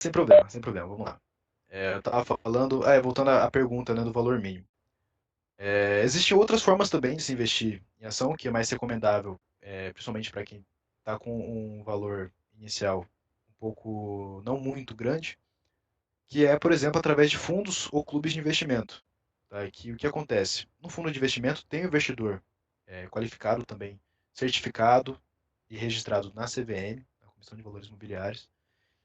sem problema, vamos lá. Eu estava falando, voltando à pergunta, né, do valor mínimo. Existem outras formas também de se investir em ação, que é mais recomendável, principalmente para quem está com um valor inicial um pouco, não muito grande, que é, por exemplo, através de fundos ou clubes de investimento. Tá? Que o que acontece? No fundo de investimento tem o investidor qualificado também, certificado e registrado na CVM, na Comissão de Valores Imobiliários,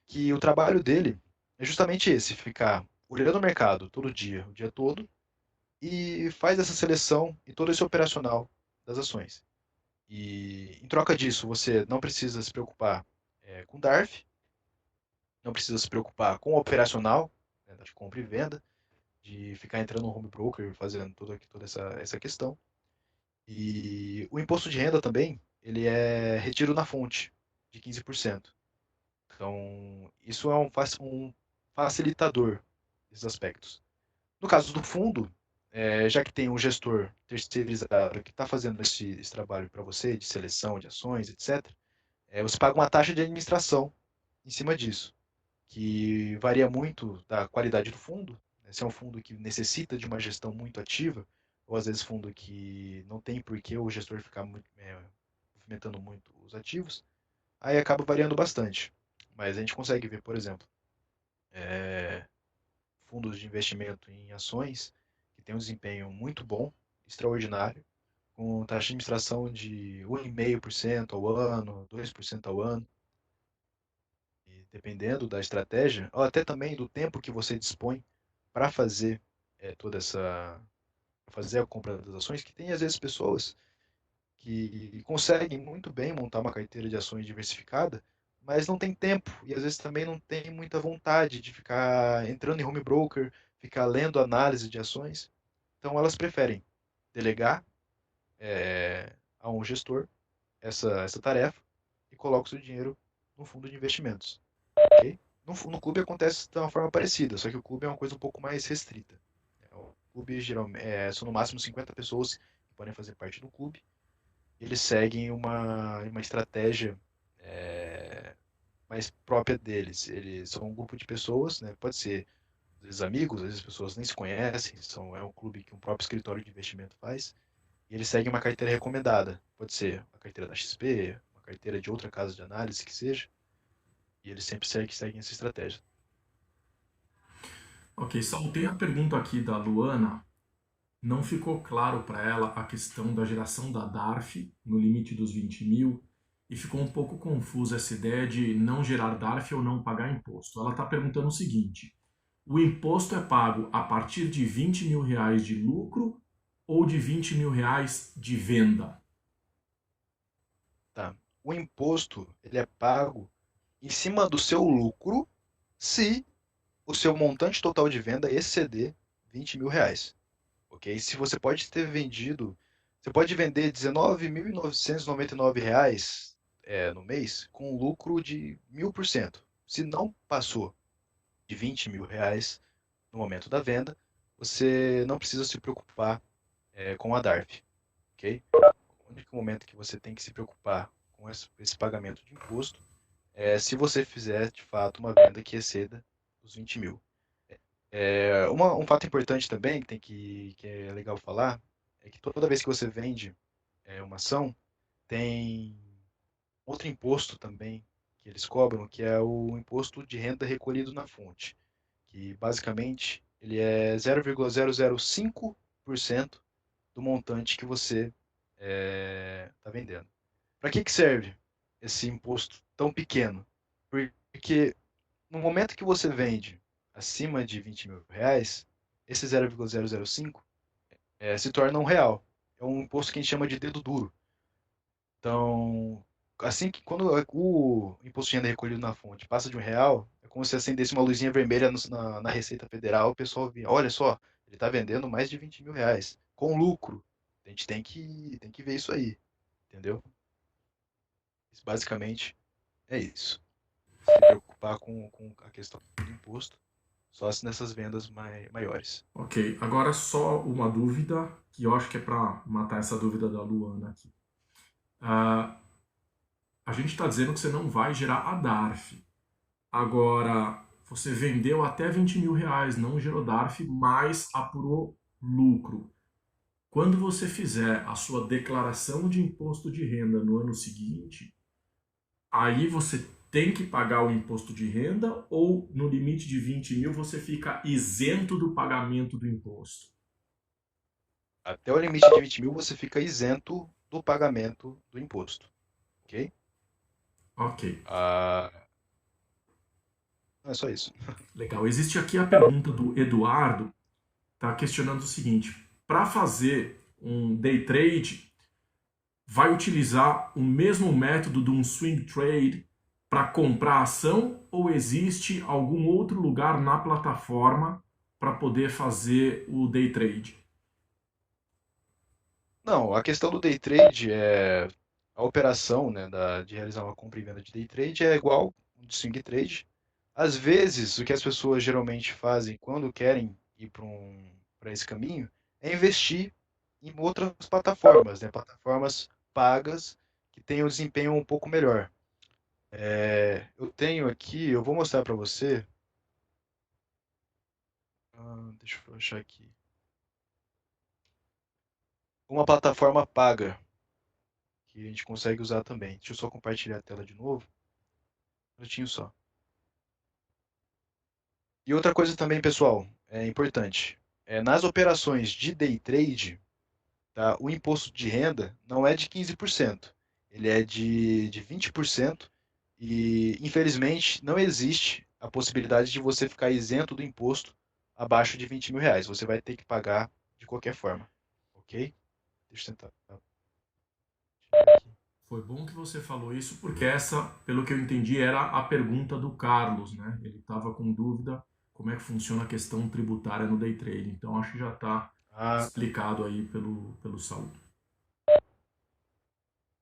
que o trabalho dele é justamente esse, ficar olhando o mercado todo dia, o dia todo, e faz essa seleção e todo esse operacional das ações. E em troca disso, você não precisa se preocupar com DARF, não precisa se preocupar com o operacional, né, de compra e venda, de ficar entrando no home broker fazendo toda essa questão. E o imposto de renda também, ele é retiro na fonte de 15%. Então, isso é um facilitador desses aspectos. No caso do fundo, já que tem um gestor terceirizado que está fazendo esse trabalho para você, de seleção de ações, etc., você paga uma taxa de administração em cima disso, que varia muito da qualidade do fundo. Né? Se é um fundo que necessita de uma gestão muito ativa, ou às vezes fundo que não tem por que o gestor ficar movimentando muito os ativos, aí acaba variando bastante. Mas a gente consegue ver, por exemplo, é, fundos de investimento em ações que têm um desempenho muito bom, extraordinário, com taxa de administração de 1,5% ao ano, 2% ao ano, e dependendo da estratégia, ou até também do tempo que você dispõe para fazer toda essa fazer a compra das ações, que tem às vezes pessoas que conseguem muito bem montar uma carteira de ações diversificada, mas não tem tempo e às vezes também não tem muita vontade de ficar entrando em home broker, ficar lendo análise de ações. Então elas preferem delegar a um gestor essa tarefa e coloca o seu dinheiro no fundo de investimentos. Ok? No clube acontece de uma forma parecida, só que o clube é uma coisa um pouco mais restrita. O clube geralmente são no máximo 50 pessoas que podem fazer parte do clube. Eles seguem uma estratégia é, mais própria deles. Eles são um grupo de pessoas, né? Pode ser às vezes amigos, às vezes pessoas nem se conhecem, é um clube que um próprio escritório de investimento faz, e eles seguem uma carteira recomendada. Pode ser a carteira da XP, uma carteira de outra casa de análise que seja, e eles sempre seguem essa estratégia. Ok, Saulo, tem a pergunta aqui da Luana. Não ficou claro para ela a questão da geração da DARF no limite dos 20 mil e ficou um pouco confusa essa ideia de não gerar DARF ou não pagar imposto. Ela está perguntando o seguinte: o imposto é pago a partir de 20 mil reais de lucro ou de 20 mil reais de venda? Tá? O imposto ele é pago em cima do seu lucro se o seu montante total de venda exceder 20 mil reais. Ok? Se você pode ter vendido, você pode vender R$ 19.999 no mês com um lucro de 1.000%. Se não passou de 20 mil reais no momento da venda, você não precisa se preocupar com a DARF. Ok? O único momento que você tem que se preocupar com esse pagamento de imposto é se você fizer de fato uma venda que exceda os 20 mil. Um fato importante também que é legal falar é que toda vez que você vende uma ação, tem outro imposto também que eles cobram, que é o imposto de renda recolhido na fonte, que basicamente ele é 0,005% do montante que você está vendendo. Para que serve esse imposto tão pequeno? Porque no momento que você vende acima de 20 mil reais, esse 0,005 se torna um real. É um imposto que a gente chama de dedo duro. Então, assim que quando o imposto de renda recolhido na fonte passa de um real, é como se acendesse uma luzinha vermelha na Receita Federal, o pessoal via, olha só, ele está vendendo mais de 20 mil reais, com lucro. A gente tem que ver isso aí, entendeu? Basicamente é isso. Se preocupar com a questão do imposto, só se nessas vendas maiores. Ok, agora só uma dúvida, que eu acho que é para matar essa dúvida da Luana aqui. A gente está dizendo que você não vai gerar a DARF. Agora, você vendeu até 20 mil reais, não gerou DARF, mas apurou lucro. Quando você fizer a sua declaração de imposto de renda no ano seguinte, aí você tem que pagar o imposto de renda ou no limite de 20 mil você fica isento do pagamento do imposto? Até o limite de 20 mil você fica isento do pagamento do imposto, ok? Ok, Ah, não é só isso. legal. Existe aqui a pergunta do Eduardo, está questionando o seguinte: para fazer um day trade, vai utilizar o mesmo método de um swing trade para comprar ação ou existe algum outro lugar na plataforma para poder fazer o day trade? Não, a questão do day trade é a operação, né, de realizar uma compra e venda de day trade é igual de swing trade. Às vezes, o que as pessoas geralmente fazem quando querem ir para esse caminho é investir em outras plataformas, né, plataformas pagas que têm um desempenho um pouco melhor. Eu tenho aqui, eu vou mostrar para você. Deixa eu achar aqui. Uma plataforma paga que a gente consegue usar também. Deixa eu só compartilhar a tela de novo. Um minutinho só. E outra coisa também, pessoal, é importante. Nas operações de day trade, tá, o imposto de renda não é de 15%. Ele é de 20%. E, infelizmente, não existe a possibilidade de você ficar isento do imposto abaixo de 20 mil reais. Você vai ter que pagar de qualquer forma. Ok? Deixa eu tentar tirar aqui. Foi bom que você falou isso, porque essa, pelo que eu entendi, era a pergunta do Carlos, né? Ele estava com dúvida como é que funciona a questão tributária no day trade. Então acho que já está Ah, explicado aí pelo Saul.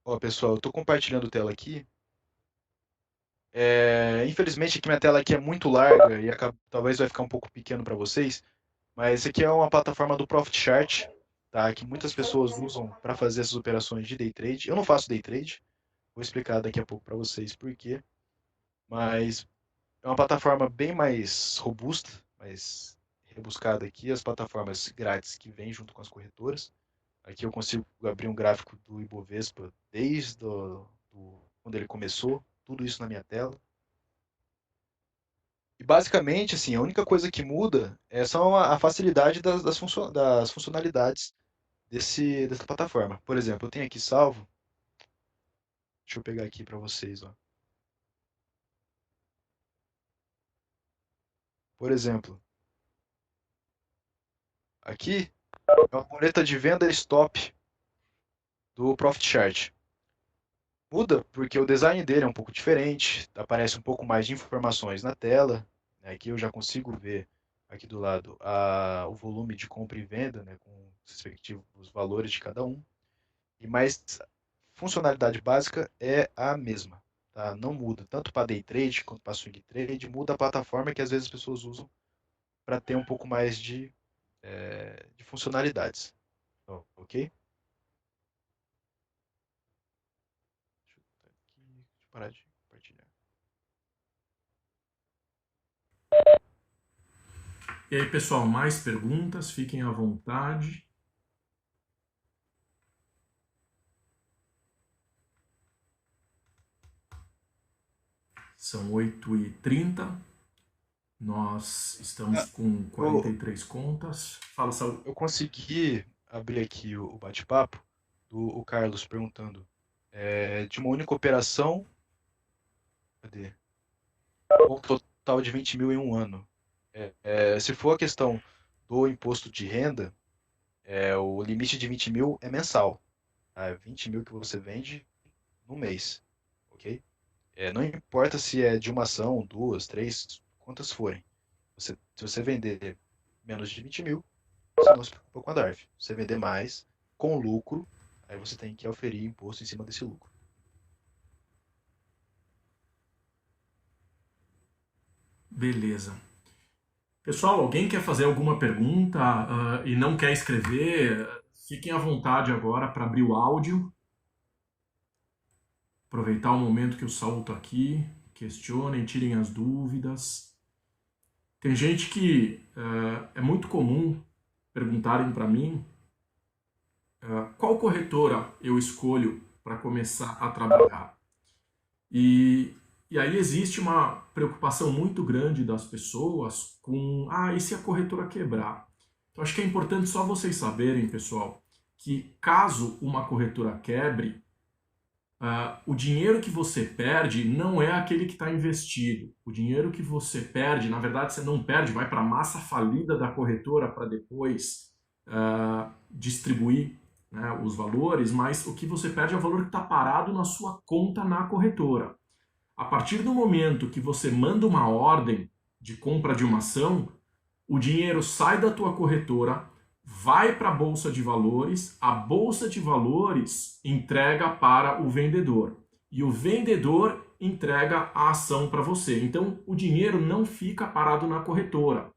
ó, pessoal, eu estou compartilhando tela aqui. Infelizmente, aqui minha tela aqui é muito larga e talvez vai ficar um pouco pequeno para vocês, mas esse aqui é uma plataforma do Profit Chart, tá? Que muitas pessoas usam para fazer essas operações de day trade. Eu não faço day trade, vou explicar daqui a pouco para vocês por quê, mas é uma plataforma bem mais robusta, mais rebuscada aqui, as plataformas grátis que vêm junto com as corretoras. Aqui eu consigo abrir um gráfico do Ibovespa desde quando ele começou, tudo isso na minha tela. E basicamente, assim, a única coisa que muda são a facilidade das funcionalidades dessa plataforma. Por exemplo, eu tenho aqui salvo, deixa eu pegar aqui para vocês, ó. Por exemplo, aqui é uma boleta de venda stop do Profit Chart. Muda porque o design dele é um pouco diferente, aparece um pouco mais de informações na tela. Aqui eu já consigo ver aqui do lado o volume de compra e venda, né, com os respectivos valores de cada um. E mais funcionalidade básica é a mesma, tá? Não muda, tanto para day trade quanto para swing trade, muda a plataforma que às vezes as pessoas usam para ter um pouco mais de funcionalidades, ok? Deixa eu parar de compartilhar. E aí, pessoal, mais perguntas? Fiquem à vontade. São 8h30. Nós estamos Ah, com eu, 43 contas. Fala, Saul. eu consegui abrir aqui o bate-papo do o Carlos perguntando de uma única operação, cadê? Ou total de 20 mil em um ano. Se for a questão do imposto de renda, o limite de 20 mil é mensal. Tá? 20 mil que você vende no mês, ok? Não importa se é de uma ação, duas, três, quantas forem. Se você vender menos de 20 mil, você não se preocupa com a DARF. Se você vender mais, com lucro, aí você tem que oferir imposto em cima desse lucro. Beleza. Pessoal, alguém quer fazer alguma pergunta e não quer escrever? Fiquem à vontade agora para abrir o áudio. Aproveitar o momento que o Saul está aqui. Questionem, tirem as dúvidas. Tem gente que é muito comum perguntarem para mim qual corretora eu escolho para começar a trabalhar. E, e aí existe uma preocupação muito grande das pessoas com, e se a corretora quebrar? Então acho que é importante só vocês saberem, pessoal, que caso uma corretora quebre, o dinheiro que você perde não é aquele que está investido. O dinheiro que você perde, na verdade, você não perde, vai para a massa falida da corretora para depois distribuir, né, os valores, mas o que você perde é o valor que está parado na sua conta na corretora. A partir do momento que você manda uma ordem de compra de uma ação, o dinheiro sai da tua corretora, vai para a bolsa de valores, a bolsa de valores entrega para o vendedor e o vendedor entrega a ação para você. Então o dinheiro não fica parado na corretora.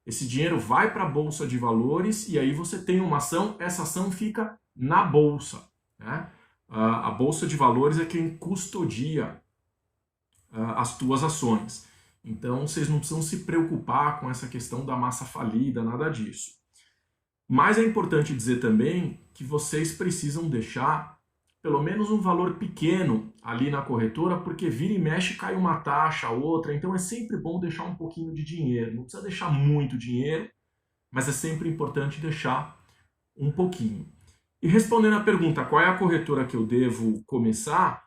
Esse dinheiro vai para a bolsa de valores e aí você tem uma ação, essa ação fica na bolsa, né? A bolsa de valores é quem custodia as tuas ações. Então, vocês não precisam se preocupar com essa questão da massa falida, nada disso. Mas é importante dizer também que vocês precisam deixar pelo menos um valor pequeno ali na corretora, porque vira e mexe cai uma taxa, outra, então é sempre bom deixar um pouquinho de dinheiro. Não precisa deixar muito dinheiro, mas é sempre importante deixar um pouquinho. E respondendo à pergunta, qual é a corretora que eu devo começar?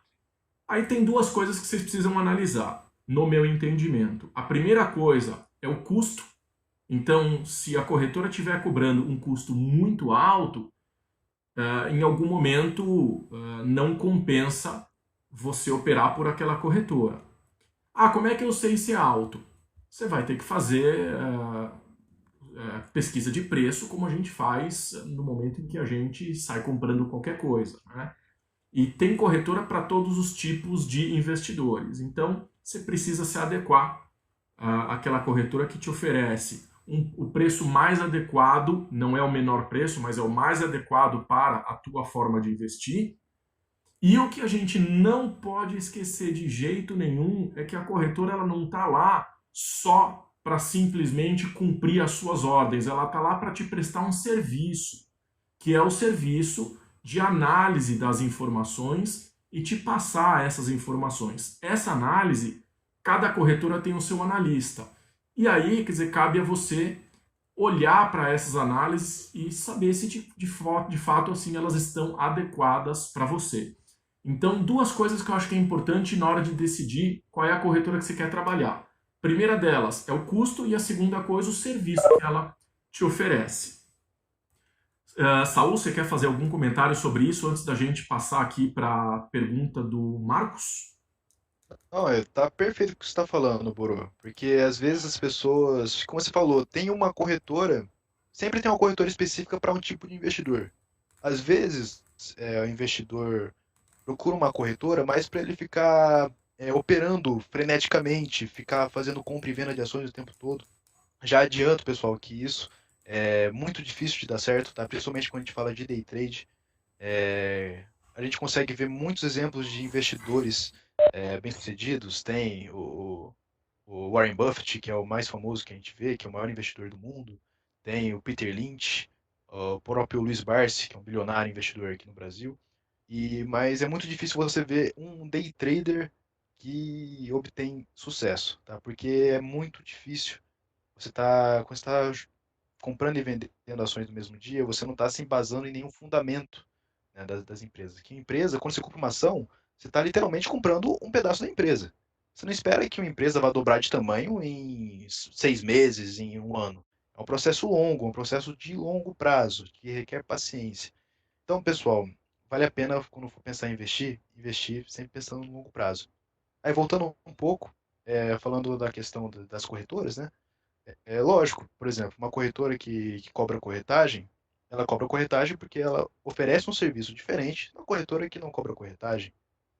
Aí tem duas coisas que vocês precisam analisar, no meu entendimento. A primeira coisa é o custo. Então, se a corretora estiver cobrando um custo muito alto, em algum momento não compensa você operar por aquela corretora. Como é que eu sei se é alto? Você vai ter que fazer pesquisa de preço, como a gente faz no momento em que a gente sai comprando qualquer coisa, né? E tem corretora para todos os tipos de investidores. Então, você precisa se adequar àquela corretora que te oferece o preço mais adequado, não é o menor preço, mas é o mais adequado para a tua forma de investir. E o que a gente não pode esquecer de jeito nenhum é que a corretora ela não está lá só para simplesmente cumprir as suas ordens, ela está lá para te prestar um serviço, que é o serviço de análise das informações e te passar essas informações. Essa análise, cada corretora tem o seu analista. E aí, quer dizer, cabe a você olhar para essas análises e saber se de fato assim elas estão adequadas para você. Então, duas coisas que eu acho que é importante na hora de decidir qual é a corretora que você quer trabalhar. A primeira delas é o custo e a segunda coisa, o serviço que ela te oferece. Saul, você quer fazer algum comentário sobre isso antes da gente passar aqui para a pergunta do Marcos? Não, tá perfeito o que você está falando, Boro. Porque às vezes as pessoas, como você falou, tem uma corretora, sempre tem uma corretora específica para um tipo de investidor. Às vezes, o investidor procura uma corretora mais para ele ficar operando freneticamente, ficar fazendo compra e venda de ações o tempo todo. Já adianto, pessoal, que isso é muito difícil de dar certo, tá? Principalmente quando a gente fala de day trade. A gente consegue ver muitos exemplos de investidores bem-sucedidos. Tem o Warren Buffett, que é o mais famoso que a gente vê, que é o maior investidor do mundo. Tem o Peter Lynch, o próprio Luiz Barsi, que é um bilionário investidor aqui no Brasil. Mas é muito difícil você ver um day trader que obtém sucesso, tá? Porque é muito difícil. Quando você está comprando e vendendo ações no mesmo dia, você não está se embasando em nenhum fundamento, né, das empresas. Que empresa, quando você compra uma ação, você está literalmente comprando um pedaço da empresa. Você não espera que uma empresa vá dobrar de tamanho em 6 meses, em um ano. É um processo longo, um processo de longo prazo, que requer paciência. Então, pessoal, vale a pena, quando for pensar em investir, investir sempre pensando no longo prazo. Aí, voltando um pouco, falando da questão das corretoras, né? É lógico, por exemplo, uma corretora que cobra corretagem, ela cobra corretagem porque ela oferece um serviço diferente da corretora que não cobra corretagem,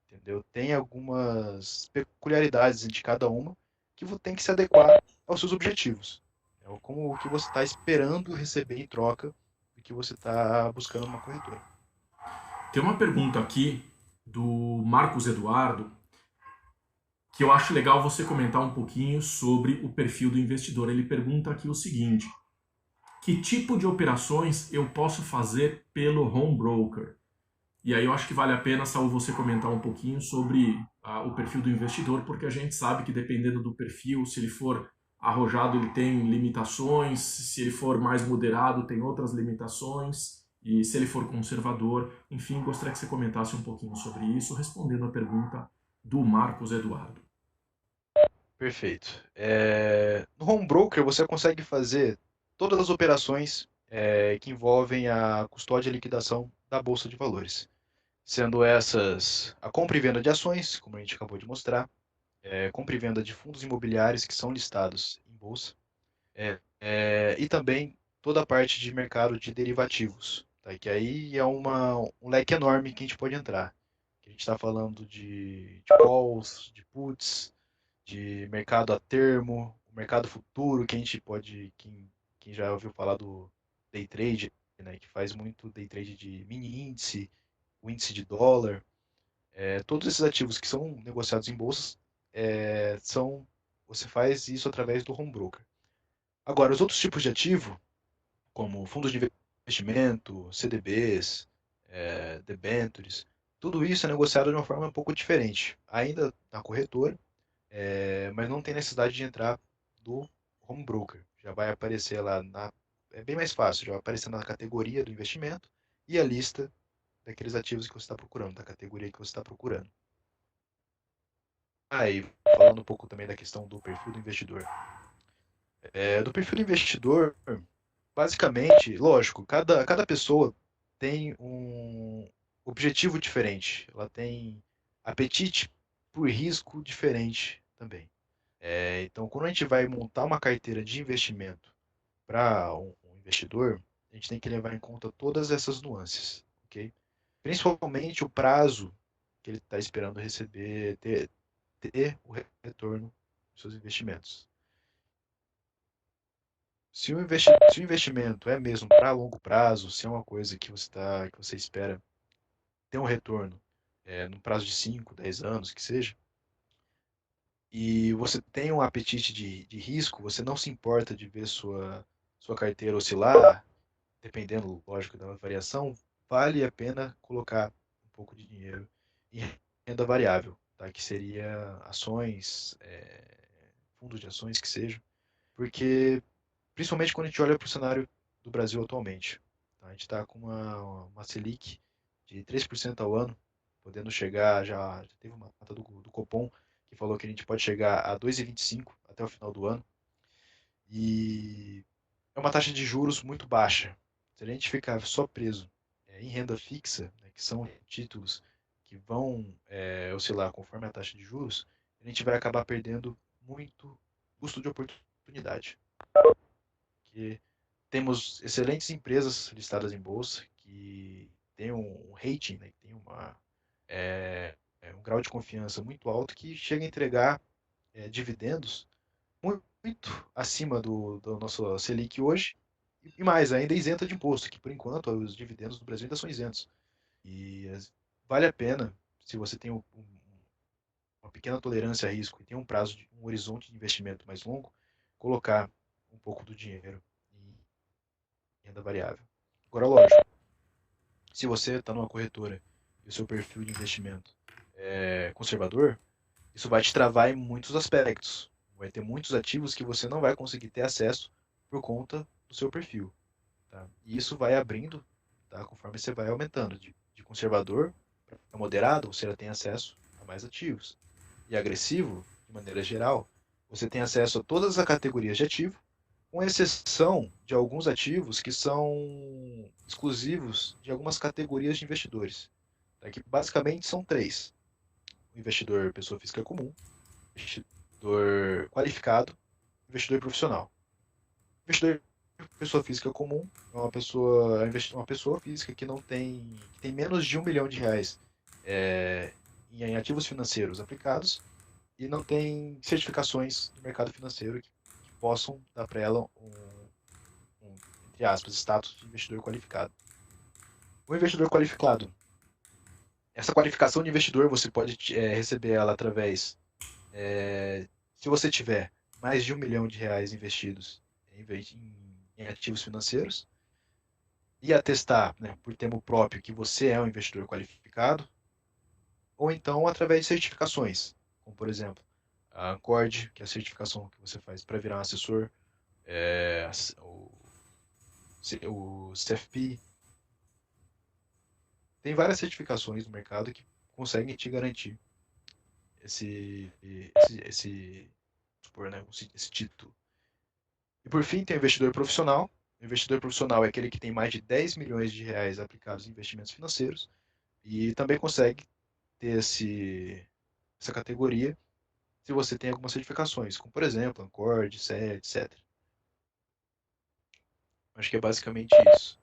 entendeu? Tem algumas peculiaridades de cada uma que tem que se adequar aos seus objetivos. Como o que você está esperando receber em troca do que você está buscando numa corretora. Tem uma pergunta aqui do Marcos Eduardo que eu acho legal você comentar um pouquinho sobre o perfil do investidor. Ele pergunta aqui o seguinte: que tipo de operações eu posso fazer pelo home broker? E aí eu acho que vale a pena, Saul, você comentar um pouquinho sobre o perfil do investidor, porque a gente sabe que dependendo do perfil, se ele for arrojado, ele tem limitações, se ele for mais moderado, tem outras limitações, e se ele for conservador, enfim, gostaria que você comentasse um pouquinho sobre isso, respondendo a pergunta do Marcos Eduardo. Perfeito. No home broker você consegue fazer todas as operações que envolvem a custódia e liquidação da Bolsa de Valores. Sendo essas a compra e venda de ações, como a gente acabou de mostrar, compra e venda de fundos imobiliários que são listados em bolsa, e também toda a parte de mercado de derivativos, tá? Que aí é um leque enorme que a gente pode entrar. A gente está falando de calls, de puts, de mercado a termo, mercado futuro, que a gente pode, quem já ouviu falar do day trade, né, que faz muito day trade de mini índice, o índice de dólar, todos esses ativos que são negociados em bolsas, você faz isso através do home broker. Agora, os outros tipos de ativo, como fundos de investimento, CDBs, debentures, tudo isso é negociado de uma forma um pouco diferente. Ainda na corretora, mas não tem necessidade de entrar do home broker. Já vai aparecer lá é bem mais fácil, já vai aparecer na categoria do investimento e a lista daqueles ativos que você está procurando, da categoria que você está procurando. Aí, falando um pouco também da questão do perfil do investidor. Do perfil do investidor, basicamente, lógico, cada pessoa tem um objetivo diferente, ela tem apetite por risco diferente também. Então, quando a gente vai montar uma carteira de investimento para um investidor, a gente tem que levar em conta todas essas nuances, ok? Principalmente o prazo que ele está esperando receber, ter o retorno dos seus investimentos. Se o investimento é mesmo para longo prazo, se é uma coisa que você espera ter um retorno no prazo de 5, 10 anos, que seja, e você tem um apetite de risco, você não se importa de ver sua carteira oscilar, dependendo, lógico, da variação, vale a pena colocar um pouco de dinheiro em renda variável, tá? Que seria ações, fundos de ações que sejam, porque principalmente quando a gente olha para o cenário do Brasil atualmente, tá? A gente está com uma Selic de 3% ao ano, podendo chegar, já teve uma nota do Copom que falou que a gente pode chegar a 2,25 até o final do ano, e é uma taxa de juros muito baixa. Se a gente ficar só preso em renda fixa, né, que são títulos que vão oscilar conforme a taxa de juros, a gente vai acabar perdendo muito custo de oportunidade. Porque temos excelentes empresas listadas em bolsa que têm um rating, né, que tem um grau de confiança muito alto que chega a entregar dividendos muito acima do nosso Selic hoje e mais, ainda isenta de imposto, que por enquanto os dividendos do Brasil ainda são isentos. E vale a pena, se você tem uma pequena tolerância a risco e tem um horizonte de investimento mais longo, colocar um pouco do dinheiro em renda variável. Agora, lógico, se você está numa corretora e o seu perfil de investimento é conservador, isso vai te travar em muitos aspectos. Vai ter muitos ativos que você não vai conseguir ter acesso por conta do seu perfil. Tá? E isso vai abrindo, tá? Conforme você vai aumentando. De conservador para moderado, você já tem acesso a mais ativos. E agressivo, de maneira geral, você tem acesso a todas as categorias de ativo, com exceção de alguns ativos que são exclusivos de algumas categorias de investidores. Tá? Que basicamente são três: o investidor pessoa física comum, investidor qualificado, investidor profissional. Investidor pessoa física comum é uma pessoa física que tem menos de R$ 1 milhão em ativos financeiros aplicados e não tem certificações do mercado financeiro que possam dar para ela entre aspas, status de investidor qualificado. O investidor qualificado, essa qualificação de investidor você pode receber ela através Se você tiver mais de R$ 1 milhão investidos em ativos financeiros e atestar, né, por termo próprio que você é um investidor qualificado, ou então através de certificações, como por exemplo a Ancord, que é a certificação que você faz para virar um assessor, é, o CFP. Tem várias certificações no mercado que conseguem te garantir esse, supor, né, esse título. E por fim, tem o investidor profissional. O investidor profissional é aquele que tem mais de R$ 10 milhões aplicados em investimentos financeiros e também consegue ter essa categoria se você tem algumas certificações, como por exemplo, Ancord, CE, etc. Acho que é basicamente isso.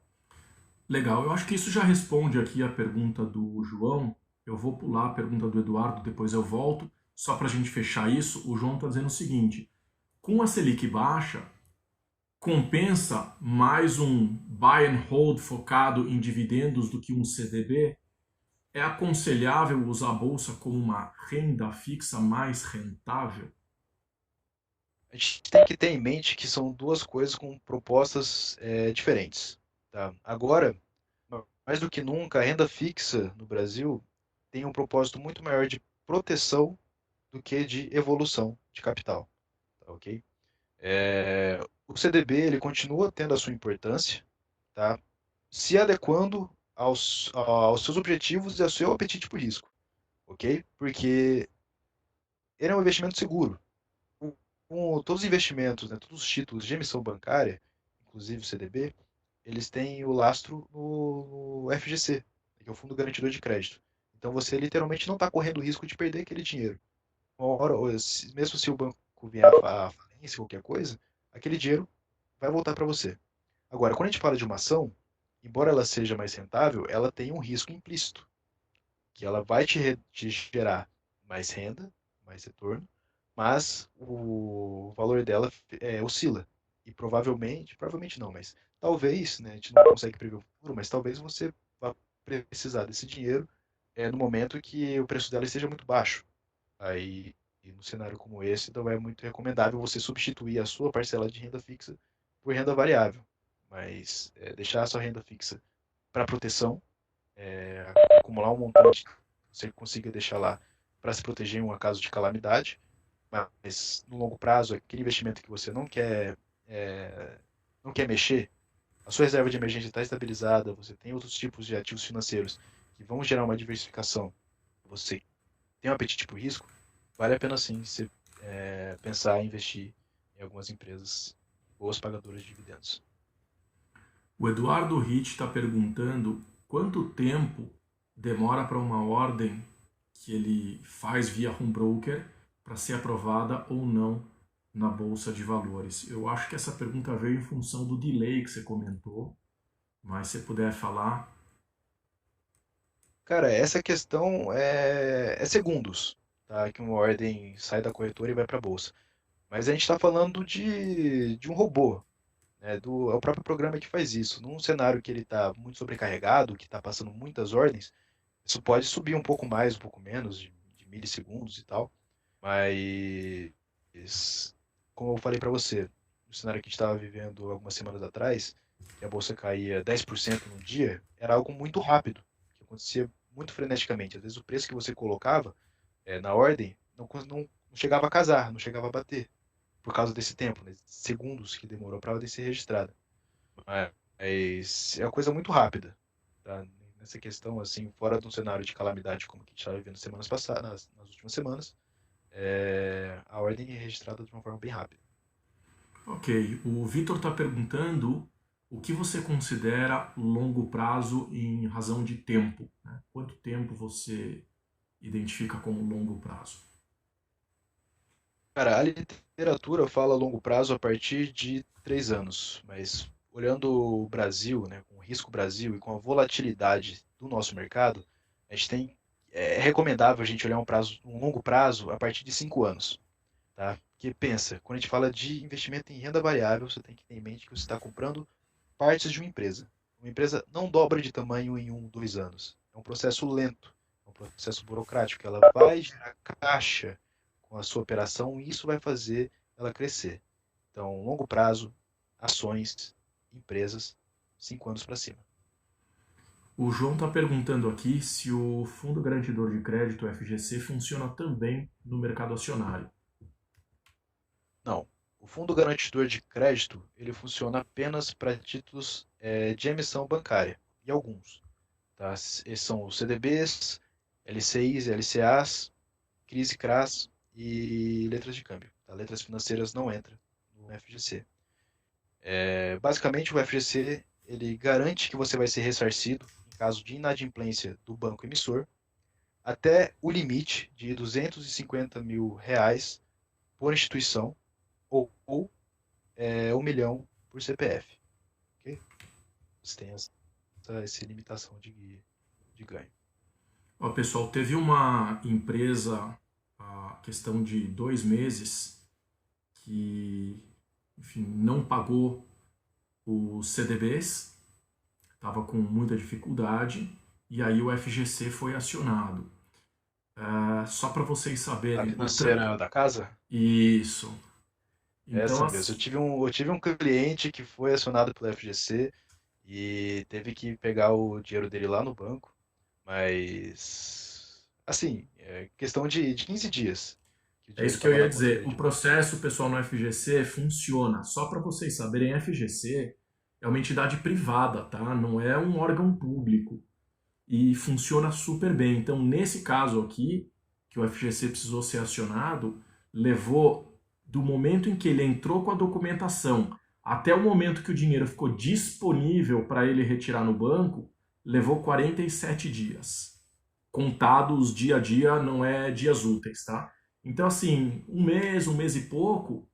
Legal, eu acho que isso já responde aqui a pergunta do João. Eu vou pular a pergunta do Eduardo, depois eu volto. Só para a gente fechar isso, o João está dizendo o seguinte: com a Selic baixa, compensa mais um buy and hold focado em dividendos do que um CDB? É aconselhável usar a bolsa como uma renda fixa mais rentável? A gente tem que ter em mente que são duas coisas com propostas diferentes. Tá? Agora, mais do que nunca, a renda fixa no Brasil tem um propósito muito maior de proteção do que de evolução de capital. Tá, ok? O CDB ele continua tendo a sua importância, tá? Se adequando aos seus objetivos e ao seu apetite por risco, ok? Porque ele é um investimento seguro. Todos os investimentos, né, todos os títulos de emissão bancária, inclusive o CDB, eles têm o lastro no FGC, que é o Fundo Garantidor de Crédito. Então você literalmente não está correndo o risco de perder aquele dinheiro. Uma hora, mesmo se o banco vier à falência, qualquer coisa, aquele dinheiro vai voltar para você. Agora, quando a gente fala de uma ação, embora ela seja mais rentável, ela tem um risco implícito, que ela vai te gerar mais renda, mais retorno, mas o valor dela oscila. E provavelmente não, mas talvez, né, a gente não consegue prever o futuro, mas talvez você vá precisar desse dinheiro no momento que o preço dela esteja muito baixo. Aí, e no cenário como esse, então é muito recomendável você substituir a sua parcela de renda fixa por renda variável. Mas deixar a sua renda fixa para proteção, acumular um montante que você consiga deixar lá para se proteger em um caso de calamidade, mas no longo prazo, aquele investimento que você não quer mexer, a sua reserva de emergência está estabilizada, você tem outros tipos de ativos financeiros que vão gerar uma diversificação, você tem um apetite por risco, vale a pena sim você pensar em investir em algumas empresas boas pagadoras de dividendos. O Eduardo Ritt está perguntando quanto tempo demora para uma ordem que ele faz via home broker para ser aprovada ou não na bolsa de valores. Eu acho que essa pergunta veio em função do delay que você comentou, mas se puder falar. Cara, essa questão é segundos, tá? Que uma ordem sai da corretora e vai para a bolsa. Mas a gente está falando de um robô, né? É o próprio programa que faz isso. Num cenário que ele está muito sobrecarregado, que está passando muitas ordens, isso pode subir um pouco mais, um pouco menos, de milissegundos e tal. Mas, como eu falei para você, no cenário que a gente estava vivendo algumas semanas atrás, que a bolsa caía 10% num dia, era algo muito rápido, que acontecia muito freneticamente. Às vezes o preço que você colocava na ordem não chegava a casar, não chegava a bater, por causa desse tempo, né, segundos que demorou para a ordem ser registrada. Mas é uma coisa muito rápida, tá? Nessa questão, assim, fora de um cenário de calamidade como que a gente estava vivendo semanas passadas, nas últimas semanas, a ordem é registrada de uma forma bem rápida. Ok, o Vitor está perguntando o que você considera longo prazo em razão de tempo, né? Quanto tempo você identifica como longo prazo? Cara, a literatura fala longo prazo a partir de 3 anos, mas olhando o Brasil, né, com o risco Brasil e com a volatilidade do nosso mercado, a gente tem, é recomendável a gente olhar um longo prazo a partir de 5 anos, tá? Porque pensa, quando a gente fala de investimento em renda variável, você tem que ter em mente que você está comprando partes de uma empresa. Uma empresa não dobra de tamanho em 1, 2 anos. É um processo lento, é um processo burocrático. Ela vai gerar caixa com a sua operação e isso vai fazer ela crescer. Então, longo prazo, ações, empresas, 5 anos para cima. O João está perguntando aqui se o Fundo Garantidor de Crédito, o FGC, funciona também no mercado acionário. Não. O Fundo Garantidor de Crédito ele funciona apenas para títulos de emissão bancária, e alguns. Tá? Esses são os CDBs, LCIs, LCAs, CRIs e CRAs e letras de câmbio. Tá? Letras financeiras não entram no FGC. Basicamente, o FGC ele garante que você vai ser ressarcido em caso de inadimplência do banco emissor até o limite de R$ 250 mil por instituição ou 1 milhão por CPF. Okay? Você tem essa limitação de ganho. Ó, pessoal, teve uma empresa, a questão de 2 meses, que, enfim, não pagou os CDBs, estava com muita dificuldade, e aí o FGC foi acionado. Só para vocês A saberem... financeira da casa? Isso. Então, Essa mesmo. Eu tive um cliente que foi acionado pelo FGC e teve que pegar o dinheiro dele lá no banco, mas assim, é questão de 15 dias que o é dinheiro isso que eu estava ia na conta dizer. dele O de volta. processo, pessoal, no FGC funciona. Só para vocês saberem, a FGC é uma entidade privada, tá? Não é um órgão público. E funciona super bem. Então, nesse caso aqui, que o FGC precisou ser acionado, levou do momento em que ele entrou com a documentação até o momento que o dinheiro ficou disponível para ele retirar no banco, levou 47 dias. Contados dia a dia, não é dias úteis, tá? Então, assim, um mês e pouco,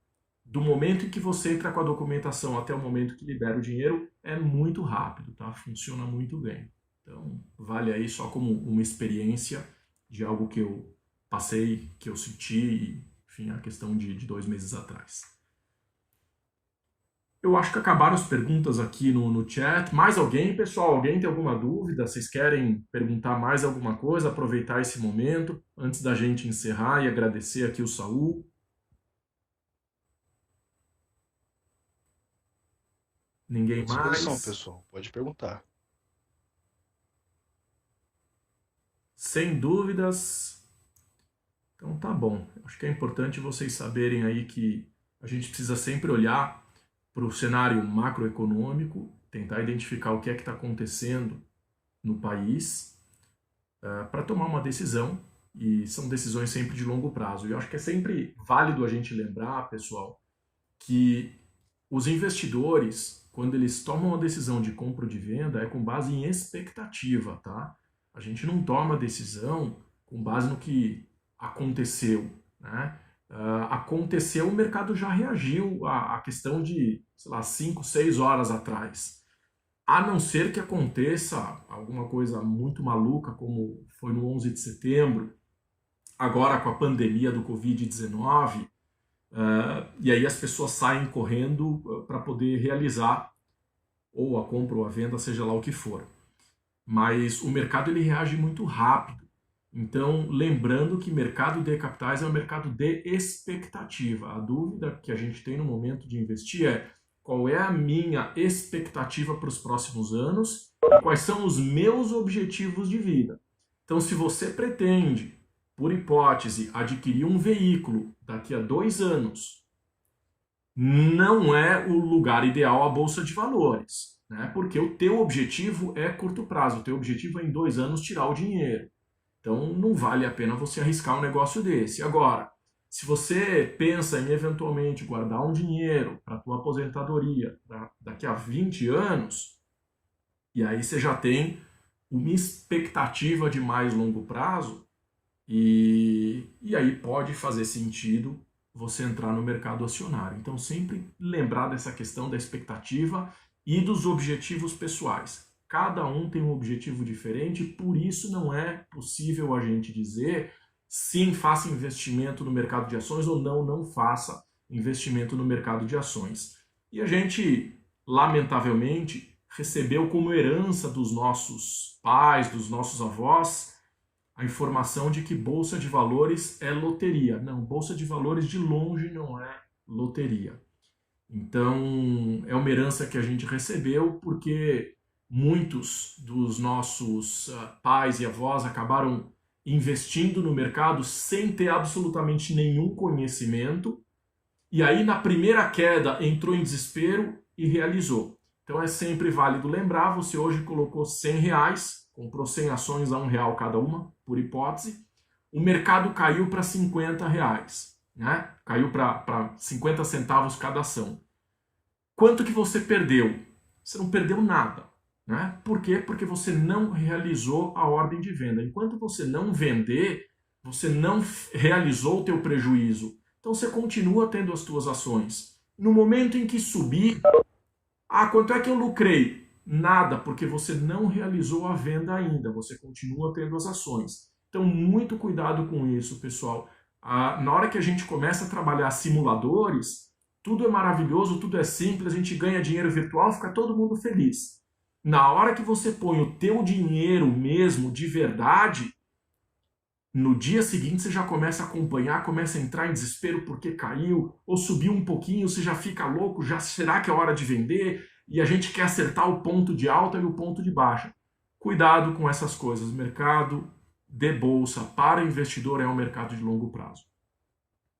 do momento em que você entra com a documentação até o momento que libera o dinheiro, é muito rápido, tá? Funciona muito bem. Então, vale aí só como uma experiência de algo que eu passei, que eu senti, enfim, a questão de 2 meses atrás. Eu acho que acabaram as perguntas aqui no chat. Mais alguém, pessoal? Alguém tem alguma dúvida? Vocês querem perguntar mais alguma coisa? Aproveitar esse momento antes da gente encerrar e agradecer aqui o Saul. Ninguém À disposição, mais? pessoal. Pode perguntar. Sem dúvidas. Então tá bom. Acho que é importante vocês saberem aí que a gente precisa sempre olhar para o cenário macroeconômico, tentar identificar o que é que está acontecendo no país para tomar uma decisão, e são decisões sempre de longo prazo. E eu acho que é sempre válido a gente lembrar, pessoal, que os investidores, quando eles tomam uma decisão de compra ou de venda, é com base em expectativa, tá? A gente não toma decisão com base no que aconteceu, né? Aconteceu, o mercado já reagiu à questão de, sei lá, 5, 6 horas atrás. A não ser que aconteça alguma coisa muito maluca, como foi no 11 de setembro, agora com a pandemia do Covid-19, e aí as pessoas saem correndo para poder realizar ou a compra ou a venda, seja lá o que for. Mas o mercado ele reage muito rápido. Então, lembrando que mercado de capitais é um mercado de expectativa. A dúvida que a gente tem no momento de investir é qual é a minha expectativa para os próximos anos e quais são os meus objetivos de vida. Então, se você pretende, por hipótese, adquirir um veículo daqui a 2 anos, não é o lugar ideal a Bolsa de Valores, né? Porque o teu objetivo é curto prazo, o teu objetivo é em 2 anos tirar o dinheiro. Então não vale a pena você arriscar um negócio desse. Agora, se você pensa em eventualmente guardar um dinheiro para a tua aposentadoria daqui a 20 anos, e aí você já tem uma expectativa de mais longo prazo, e aí pode fazer sentido você entrar no mercado acionário. Então sempre lembrar dessa questão da expectativa e dos objetivos pessoais. Cada um tem um objetivo diferente, por isso não é possível a gente dizer sim, faça investimento no mercado de ações ou não, não faça investimento no mercado de ações. E a gente, lamentavelmente, recebeu como herança dos nossos pais, dos nossos avós, a informação de que bolsa de valores é loteria. Não, bolsa de valores de longe não é loteria. Então, é uma herança que a gente recebeu porque muitos dos nossos pais e avós acabaram investindo no mercado sem ter absolutamente nenhum conhecimento, e aí na primeira queda entrou em desespero e realizou. Então é sempre válido lembrar, você hoje colocou R$ 100, comprou 100 ações a R$ 1 cada uma, por hipótese, o mercado caiu para R$ 50, né? Caiu para 50 centavos cada ação. Quanto que você perdeu? Você não perdeu nada. Né? Por quê? Porque você não realizou a ordem de venda. Enquanto você não vender, você não realizou o teu prejuízo. Então você continua tendo as tuas ações. No momento em que subir, quanto é que eu lucrei? Nada, porque você não realizou a venda ainda. Você continua tendo as ações. Então muito cuidado com isso, pessoal. Na hora que a gente começa a trabalhar simuladores, tudo é maravilhoso, tudo é simples, a gente ganha dinheiro virtual, fica todo mundo feliz. Na hora que você põe o teu dinheiro mesmo, de verdade, no dia seguinte você já começa a acompanhar, começa a entrar em desespero porque caiu, ou subiu um pouquinho, você já fica louco, já será que é hora de vender? E a gente quer acertar o ponto de alta e o ponto de baixa. Cuidado com essas coisas. Mercado de bolsa para investidor é um mercado de longo prazo.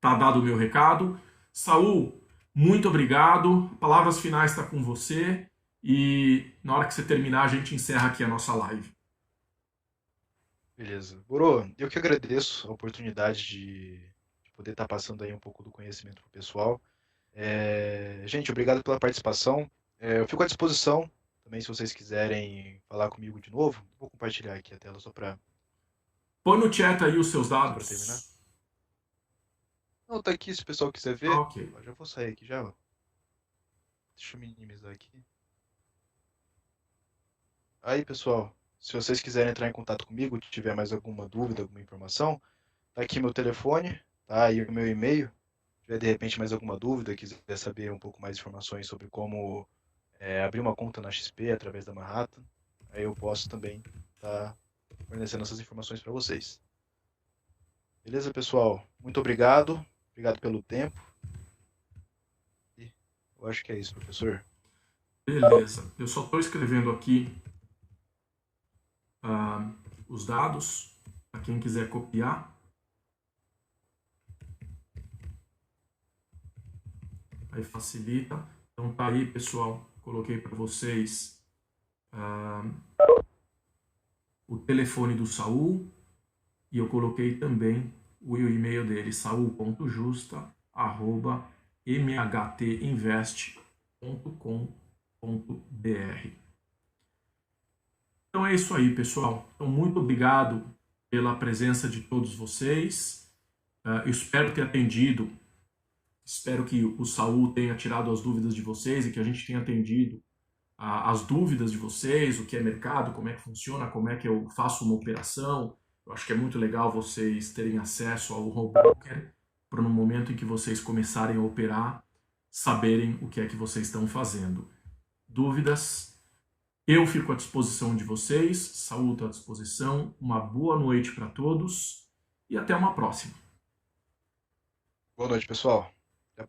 Tá dado o meu recado. Saul, muito obrigado. Palavras finais está com você. E na hora que você terminar, a gente encerra aqui a nossa live. Beleza. Boro, eu que agradeço a oportunidade de poder estar passando aí um pouco do conhecimento pro pessoal. Gente, obrigado pela participação. Eu fico à disposição também se vocês quiserem falar comigo de novo. Vou compartilhar aqui a tela só para Põe no chat aí os seus terminar. dados. Não, tá aqui se o pessoal quiser ver. Ok. Já vou sair aqui já. Deixa eu minimizar aqui. Aí, pessoal, se vocês quiserem entrar em contato comigo, tiver mais alguma dúvida, alguma informação, tá aqui meu telefone, tá aí o meu e-mail. Se tiver de repente mais alguma dúvida, quiser saber um pouco mais de informações sobre como abrir uma conta na XP através da Manhattan, aí eu posso também estar fornecendo essas informações para vocês. Beleza, pessoal? Muito obrigado. Obrigado pelo tempo. E eu acho que é isso, professor. Beleza. Eu só estou escrevendo aqui os dados para quem quiser copiar. Aí facilita. Então tá aí, pessoal. Coloquei para vocês o telefone do Saul e eu coloquei também o e-mail dele, saul.justa@mhtinvest.com.br. Então é isso aí, pessoal. Então muito obrigado pela presença de todos vocês. Eu espero ter atendido. Espero que o Saul tenha tirado as dúvidas de vocês e que a gente tenha atendido as dúvidas de vocês, o que é mercado, como é que funciona, como é que eu faço uma operação. Eu acho que é muito legal vocês terem acesso ao home broker para no momento em que vocês começarem a operar, saberem o que é que vocês estão fazendo. Dúvidas? Eu fico à disposição de vocês, Saul está à disposição. Uma boa noite para todos e até uma próxima. Boa noite, pessoal.